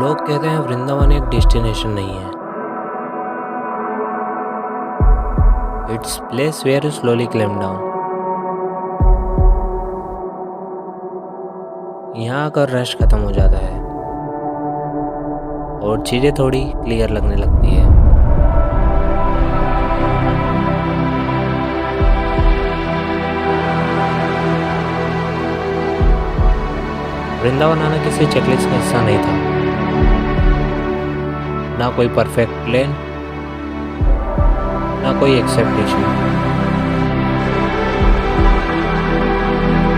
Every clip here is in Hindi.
लोग कहते हैं वृंदावन एक डेस्टिनेशन नहीं है, it's place where you slowly climb down. यहाँ आकर रश खत्म हो जाता है और चीज़ें थोड़ी क्लियर लगने लगती है। वृंदावन आना किसी चेकलिस्ट का हिस्सा नहीं था, ना कोई परफेक्ट प्लान, ना कोई एक्सेप्टेशन।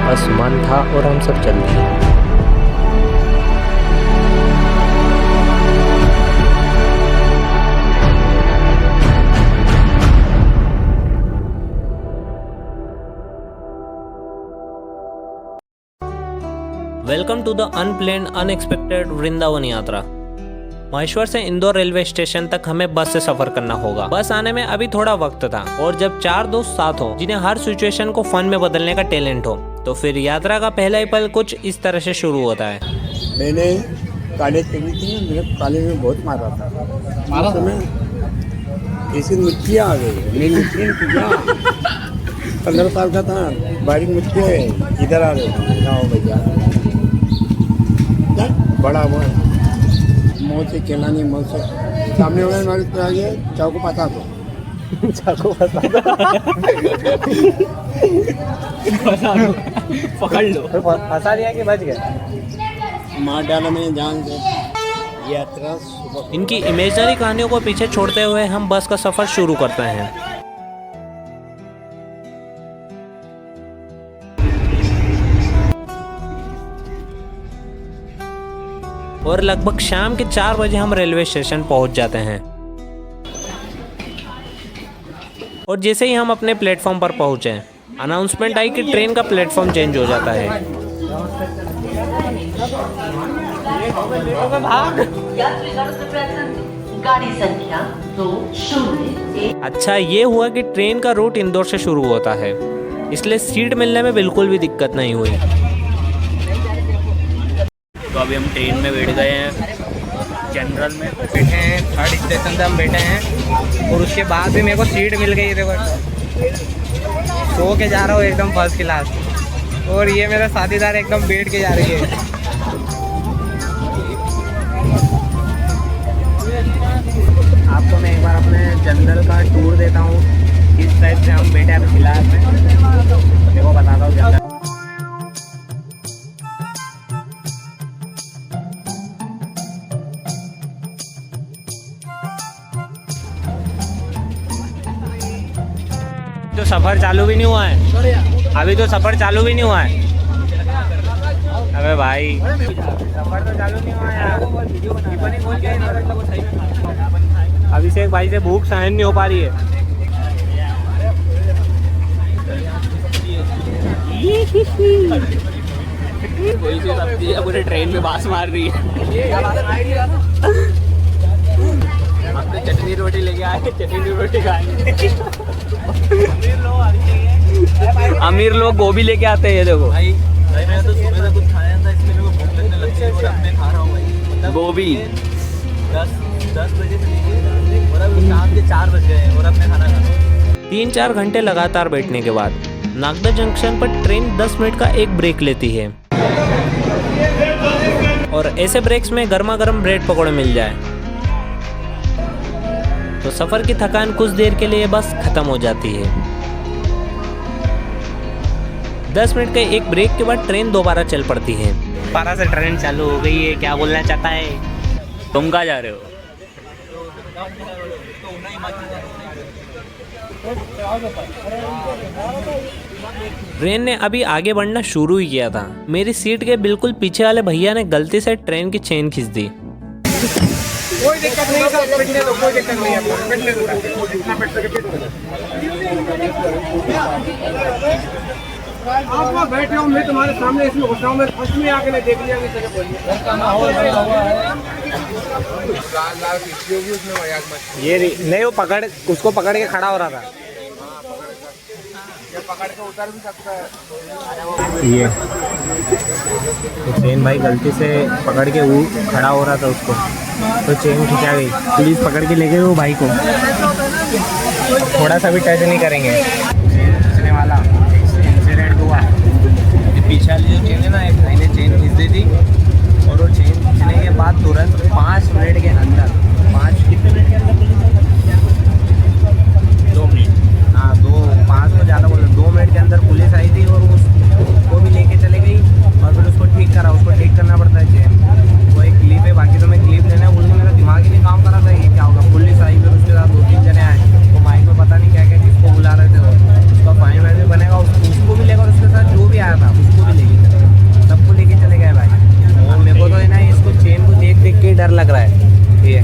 बस मन था और हम सब चल दिए। Welcome to the unplanned unexpected Vrindavan यात्रा। महेश्वर से इंदौर रेलवे स्टेशन तक हमें बस से सफर करना होगा। बस आने में अभी थोड़ा वक्त था और जब चार दोस्त साथ हो जिन्हें हर सिचुएशन को फन में बदलने का टैलेंट हो, तो फिर यात्रा का पहला ही पल कुछ इस तरह से शुरू होता है। मैंने कॉलेज करी थी, मेरे कॉलेज में बहुत मारा था। तो मैं ऐसी मिट्टियाँ आ गई, मेरी मिट्टियाँ 15 साल का था, बारीक मिट्टी है, इधर आ गए गाँव भैया बड़ा हुआ मुँह से खेला नहीं, मुँह से सामने वाले हमारे तो आगे चाकू पता दो चाकू पता पकड़ लो, फंसा दिया कि बच गए। मार डाला मैंने जान से। यात्रा सुबह। इनकी इमेजिनरी कहानियों को पीछे छोड़ते हुए हम बस का सफर शुरू करते हैं। और लगभग शाम के 4 बजे हम रेलवे स्टेशन पहुंच जाते हैं। और जैसे ही हम अपने प्लेटफॉर्म पर पहुंचे, अनाउंसमेंट आई कि ट्रेन का प्लेटफॉर्म चेंज हो जाता है। गाड़ी संख्या 201। अच्छा ये हुआ कि ट्रेन का रूट इंदौर से शुरू होता है, इसलिए सीट मिलने में बिल्कुल भी दिक्कत नहीं हुई। तो अभी हम ट्रेन में बैठ गए हैं, जनरल में बैठे हैं, 3rd स्टेशन से हम बैठे हैं और उसके बाद भी मेरे को सीट मिल गई। देखो सो के जा रहा हूँ एकदम फर्स्ट क्लास, और ये मेरा साथीदार एकदम बैठ के जा रही है। आपको मैं एक बार अपने जनरल का टूर देता हूँ, किस टाइप से हम बैठे हैं क्लास में, देखो बताता हूँ जनरल। तो सफर चालू भी नहीं हुआ है, अभी तो सफर चालू भी नहीं हुआ है। अबे भाई सफर तो चालू नहीं हुआ है। अभिषेक भाई से भूख सहन नहीं हो पा रही है। कोई सी सब्जी है पूरे ट्रेन में बास मार रही है। हम तो चटनी रोटी लेके आए, चटनी रोटी खाएंगे। अमीर लोग गोभी लेके आते हैं। देखो भाई, मैं तो सुबह से कुछ खाया था, इसलिए मेरे को भूख लगने लगी है और अब मैं खा रहा हूँ भाई गोभी। 10 बजे से लेके और अब शाम के 4 बज गए हैं और अब मैं खाना खा रहा हूँ। 3-4 घंटे लगातार बैठने के बाद नागदा जंक्शन पर ट्रेन 10 मिनट का एक ब्रेक लेती है, और ऐसे ब्रेक्स में गर्मा गर्म ब्रेड पकौड़े मिल जाए तो सफर की थकान कुछ देर के लिए बस खत्म हो जाती है। 10 मिनट के एक ब्रेक के बाद ट्रेन दोबारा चल पड़ती है। 12 से ट्रेन चालू हो गई है। क्या बोलना चाहता है? तुम कहाँ जा रहे हो? ट्रेन ने अभी आगे बढ़ना शुरू ही किया था, मेरी सीट के बिल्कुल पीछे वाले भैया ने गलती से ट्रेन की चेन खींच दी। कोई दिक्कत नहीं सर, बैठने दो, कोई दिक्कत नहीं है, बैठने दो, जितना बैठ सके बैठ दो। आप वहाँ बैठे हो, मैं तुम्हारे सामने इसमें घुसा हूँ, मैं फर्स्ट में आके नहीं देख लिया कि सके बोलिए। ये नहीं, वो पकड़ उसको पकड़ के खड़ा हो रहा था। ये तो चेन भाई गलती से पकड़ के खड़ा हो रहा था उसको, तो चेन खिंचा गई। पुलिस पकड़ के ले गए वो भाई को, थोड़ा सा भी टच नहीं करेंगे। चेन खींचने वाला इंसिडेंट हुआ। पीछे वाली जो चेन है ना, एक भाई ने चेन खींच दी थी, और वो चेन खींचने के बाद तुरंत 5 मिनट के अंदर 5 तो ज़्यादा बोल 2 मिनट के अंदर पुलिस आई थी और उसको भी लेके चले गई, और फिर उसको ठीक करा। उसको ठीक करना पड़ता है चेन। वो एक क्लिप है, बाकी तो मैं क्लिप लेना है, बोलूँ मेरा दिमाग ही नहीं काम कर रहा था ये क्या होगा। पुलिस आई, फिर उसके साथ 2-3 जने आए, तो माइक में पता नहीं क्या क्या किसको बुला रहे थे। वो उसका फाइन वाइन भी बनेगा, उसको भी लेगा, और उसके साथ जो भी आया था उसको भी लेके चले गए, सबको लेके चले गए भाई। और मेरे को तो है ना इसको चेन को देख देख के डर लग रहा है, ये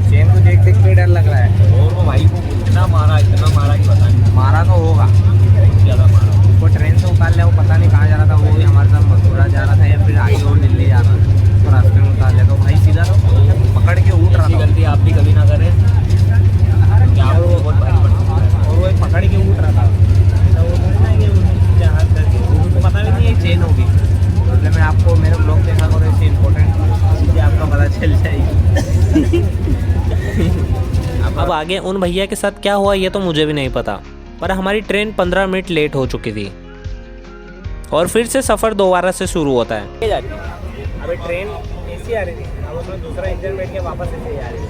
चेन को देख देख के डर लग रहा है। और वो भाई को इतना मारा कि पता नहीं, मारा तो होगा, ज़्यादा मारा। उसको ट्रेन से उतार लिया, वो पता नहीं कहाँ जा रहा था, वो भी हमारे साथ मथुरा जा रहा था या फिर आगे और दिल्ली जा रहा था, उसको रास्ते में उतार लिया। तो भाई सीधा पकड़ के उठ रहा था। गलती आप भी कभी ना करें, क्या वो बहुत भारी पड़ता है। और वो पकड़ के उठ रहा था, तो वो बोलना कि उनको पता भी नहीं ये चेन होगी। मतलब मैं आपको मेरे ब्लॉग देखा करो, इससे इम्पोर्टेंट चीज़ें आपका पता चल जाएगी। अब आगे उन भैया के साथ क्या हुआ ये तो मुझे भी नहीं पता, पर हमारी ट्रेन 15 मिनट लेट हो चुकी थी और फिर से सफ़र दोबारा से शुरू होता है। अभी ट्रेन ऐसी आ रही थी, अब उसमें दूसरा इंजन बैठ के वापस ऐसे आ रही है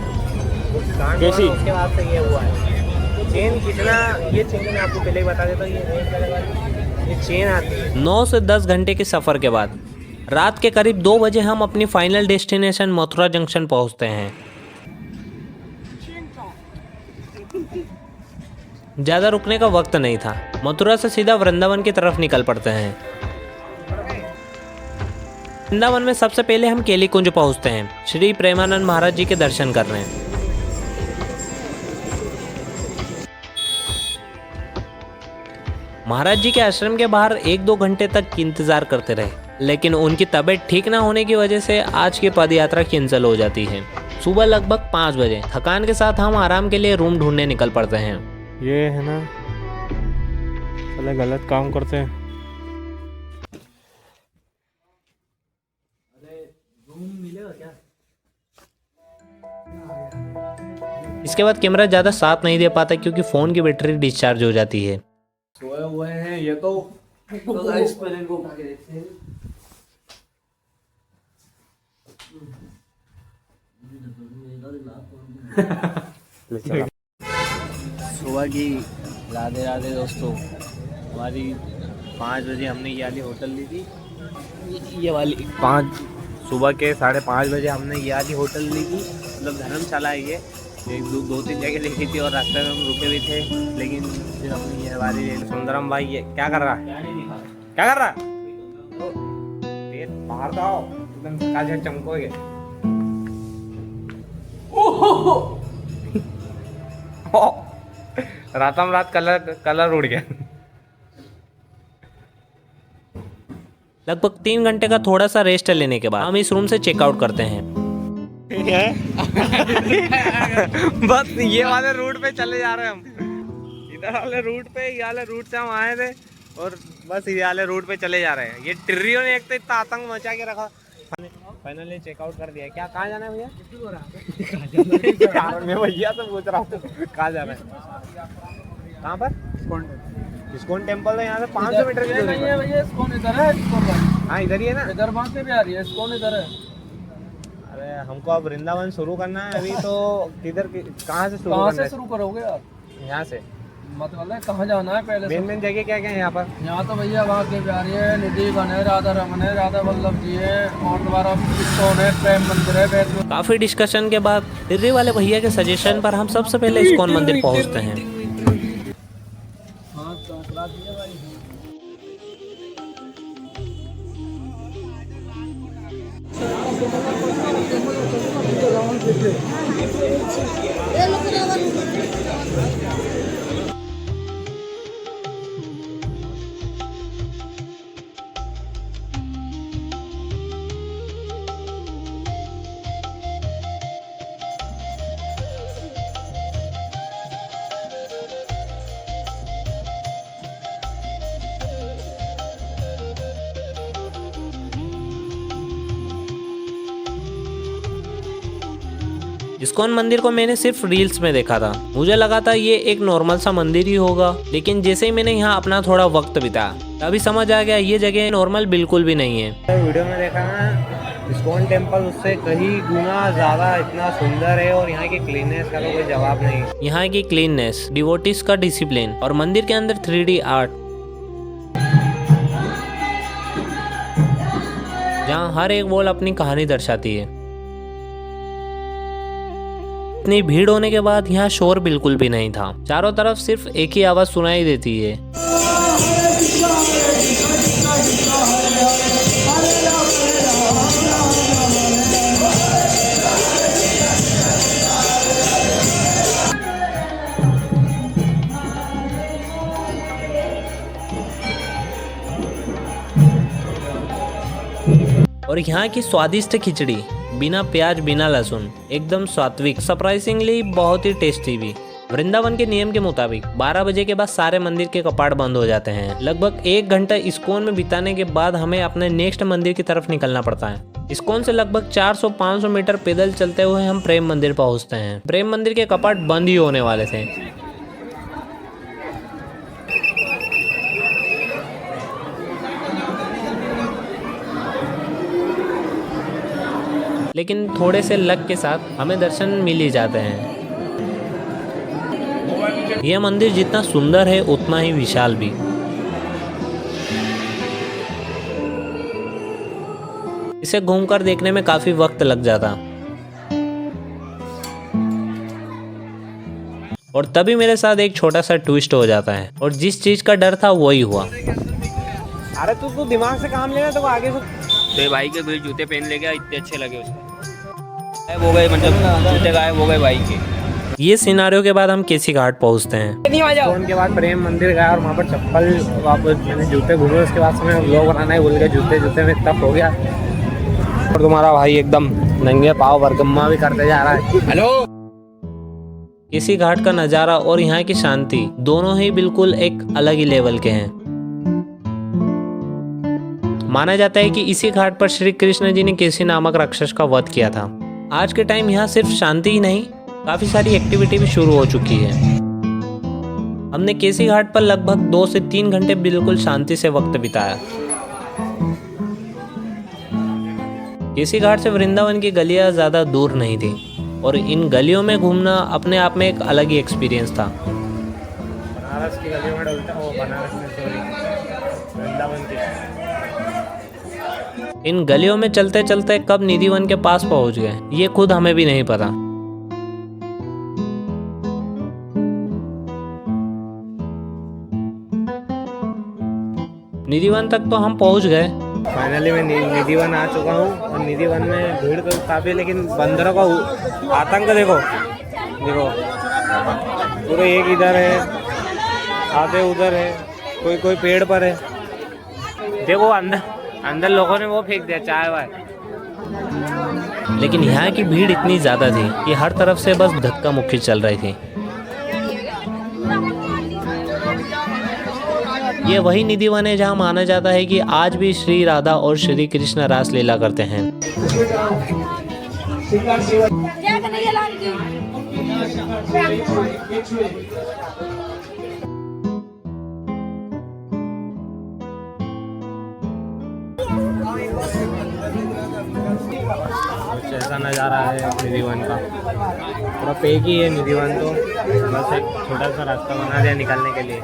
कैसी, उसके बाद से ये हुआ है। चेन खींचना, ये चेन मैं आपको पहले ही बता देता हूँ, ये चेन आती है। 9 से 10 घंटे के सफ़र के बाद रात के करीब 2 बजे हम अपनी फाइनल डेस्टिनेशन मथुरा जंक्शन पहुंचते हैं। ज़्यादा रुकने का वक्त नहीं था, मथुरा से सीधा वृंदावन की तरफ निकल पड़ते हैं। वृंदावन में सबसे पहले हम केली कुंज पहुंचते हैं, श्री प्रेमानंद महाराज जी के दर्शन कर रहे हैं। महाराज जी के आश्रम के बाहर 1-2 घंटे तक इंतजार करते रहे, लेकिन उनकी तबीयत ठीक ना होने की वजह से आज की पद यात्रा कैंसिल हो जाती है। सुबह लगभग 5 बजे थकान के साथ हम आराम के लिए रूम ढूंढने निकल पड़ते हैं। ये है ना, चले गलत काम करते हैं। इसके बाद कैमरा ज़्यादा साथ नहीं दे पाता क्योंकि फ़ोन की बैटरी डिस्चार्ज हो जाती है। सोए हुए हैं ये तो गाइस, पहले इनको उठा के देखते हैं। सुबह की राधे राधे दोस्तों। हमारी 5 बजे हमने ये वाली होटल ली थी, ये वाली 5 सुबह के 5:30 बजे हमने ये वाली होटल ली थी। मतलब धर्मशाला है ये, 2-3 जगह देखी थी और रास्ते में हम रुके भी थे, लेकिन फिर हमने ये वाली सुंदरम भाई ये क्या कर रहा है, क्या कर रहा है, बाहर तो आओ, एकदम काले चमकोगे। रातम रात कलर उड़ गया। लगभग 3 घंटे का थोड़ा सा रेस्ट लेने के बाद हम इस रूम से चेकआउट करते हैं। बस ये वाले रूट पे चले जा रहे हैं हम, इधर वाले रूट पे, ये वाले रूट से हम आए थे और बस ये वाले रूट पे चले जा रहे हैं। ये टिर्रियों ने एक तो इतना आतंक मचा के रखा। फाइनली चेकआउट कर दिया। क्या कहाँ जाना है भैया? मैं भैया से पूछ रहा हूँ कहाँ जाना है, कहाँ पर? इस्कॉन टेम्पल है यहाँ से 500 मीटर की दूरी पर। भैया इस्कॉन इधर है, हाँ इधर ही है ना, इधर वहाँ से भी आ रही है, इस्कॉन इधर है। अरे हमको अब वृंदावन शुरू करना है अभी, तो किधर कहाँ से शुरू कहाँ करना से शुरू करोगे आप? यहाँ से मतलब है कहाँ जाना है पहले से? मेन जगह क्या क्या है यहाँ पर? यहाँ तो भैया वहाँ के प्यारी है, निधि वन है, राधा रमन है, राधा वल्लभ जी है, और दोबारा इस्कॉन है, प्रेम मंदिर है, वैष्णो। काफ़ी डिस्कशन के बाद दिल्ली वाले भैया के सजेशन पर हम सबसे पहले इस्कॉन मंदिर पहुंचते हैं। इस्कॉन मंदिर को मैंने सिर्फ रील्स में देखा था। मुझे लगा था ये एक नॉर्मल सा मंदिर ही होगा, लेकिन जैसे ही मैंने यहाँ अपना थोड़ा वक्त बिताया तभी समझ आ गया ये जगह नॉर्मल बिल्कुल भी नहीं है। वीडियो में देखा ना, इस्कॉन टेम्पल उससे कहीं गुना ज्यादा इतना सुंदर है और यहाँ की क्लीननेस का तो कोई जवाब नहीं। यहाँ की क्लीननेस, डिवोटीज का डिसिप्लिन और मंदिर के अंदर 3D आर्ट, जहाँ हर एक वॉल अपनी कहानी दर्शाती है। इतनी भीड़ होने के बाद यहाँ शोर बिल्कुल भी नहीं था। चारों तरफ सिर्फ एक ही आवाज सुनाई देती है। और यहाँ की स्वादिष्ट खिचड़ी, बिना प्याज बिना लहसुन, एकदम सात्विक, सरप्राइजिंगली बहुत ही टेस्टी भी। वृंदावन के नियम के मुताबिक 12 बजे के बाद सारे मंदिर के कपाट बंद हो जाते हैं। लगभग 1 घंटा इस्कॉन में बिताने के बाद हमें अपने नेक्स्ट मंदिर की तरफ निकलना पड़ता है। इस्कॉन से लगभग 400-500 मीटर पैदल चलते हुए हम प्रेम मंदिर पहुँचते हैं। प्रेम मंदिर के कपाट बंद ही होने वाले थे, लेकिन थोड़े से लक के साथ हमें दर्शन मिल ही जाते हैं। यह मंदिर जितना सुंदर है उतना ही विशाल भी। इसे घूमकर देखने में काफी वक्त लग जाता और तभी मेरे साथ एक छोटा सा ट्विस्ट हो जाता है और जिस चीज का डर था वही हुआ। अरे तू दिमाग से काम लेना, तो आगे से भाई के भी जूते पहन ले गया, इतने अच्छे लगे उसको। वो गए, मतलब जूते गायब हो गए भाई के। ये सिनारियो के बाद हम केसी घाट पहुंचते हैं। उनके बाद प्रेम मंदिर गया और वहाँ पर चप्पल वापस मैंने जूते घूमे। उसके बाद से मैं व्लॉग बनाना ही भूल गया, जूते में तप हो गया। और तुम्हारा भाई एकदम नंगे पाँव बरगम्मा भी करते जा रहा है। हेलो। केसी घाट का नज़ारा और यहाँ की शांति दोनों ही बिल्कुल एक अलग ही लेवल के हैं। माना जाता है कि इसी घाट पर श्री कृष्ण जी ने केसी नामक राक्षस का वध किया था। आज के टाइम यहाँ सिर्फ शांति ही नहीं, काफी सारी एक्टिविटी भी शुरू हो चुकी है। हमने केसी घाट पर लगभग 2 से 3 घंटे बिल्कुल शांति से वक्त बिताया। केसी घाट से वृंदावन की गलियां ज्यादा दूर नहीं थी और इन गलियों में घूमना अपने आप में एक अलग ही एक्सपीरियंस था। बनारस की गलियों में डलता हो, बनारस में सॉरी वृंदावन की। इन गलियों में चलते चलते कब निधिवन के पास पहुंच गए ये खुद हमें भी नहीं पता। निधिवन तक तो हम पहुंच गए। फाइनली मैं निधिवन आ चुका हूँ और निधिवन में भीड़ तो काफ़ी, लेकिन बंदरों का आतंक देखो पूरे एक इधर है, आधे उधर है, कोई पेड़ पर है। देखो अंदर लोगों ने वो फेंक दिया चाय वाय। लेकिन यहाँ की भीड़ इतनी ज्यादा थी कि हर तरफ से बस धक्का मुक्की चल रही थी। ये वही निधिवन है जहाँ माना जाता है कि आज भी श्री राधा और श्री कृष्ण रास लीला करते हैं। कुछ ऐसा नज़ारा है निधिवन का। पूरा पेक ही है निधिवन, तो बस एक छोटा सा रास्ता बना दिया निकलने के लिए।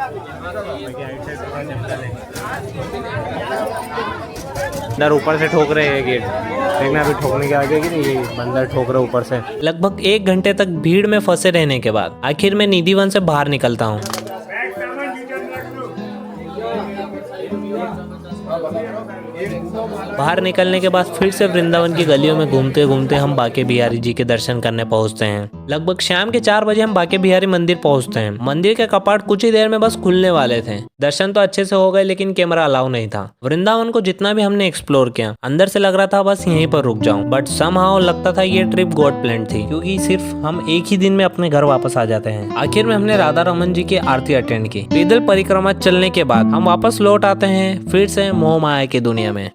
अंदर ऊपर से ठोक रहे हैं गेट, देखना अभी ठोकने के आगे कि नहीं, बंदर ठोक रहे ऊपर से। लगभग 1 घंटे तक भीड़ में फंसे रहने के बाद आखिर में निधिवन से बाहर निकलता हूँ। बाहर निकलने के बाद फिर से वृंदावन की गलियों में घूमते घूमते हम बांके बिहारी जी के दर्शन करने पहुंचते हैं। लगभग शाम के 4 बजे हम बांके बिहारी मंदिर पहुंचते हैं। मंदिर के कपाट कुछ ही देर में बस खुलने वाले थे। दर्शन तो अच्छे से हो गए, लेकिन कैमरा अलाउ नहीं था। वृंदावन को जितना भी हमने एक्सप्लोर किया, अंदर से लग रहा था बस यहीं पर रुक जाऊं, बट समहाउ लगता था ये ट्रिप गॉड प्लान थी, क्योंकि सिर्फ हम एक ही दिन में अपने घर वापस आ जाते हैं। आखिर में हमने राधा रमन जी की आरती अटेंड की। पैदल परिक्रमा चलने के बाद हम वापस लौट आते हैं फिर से मोह माया की दुनिया में।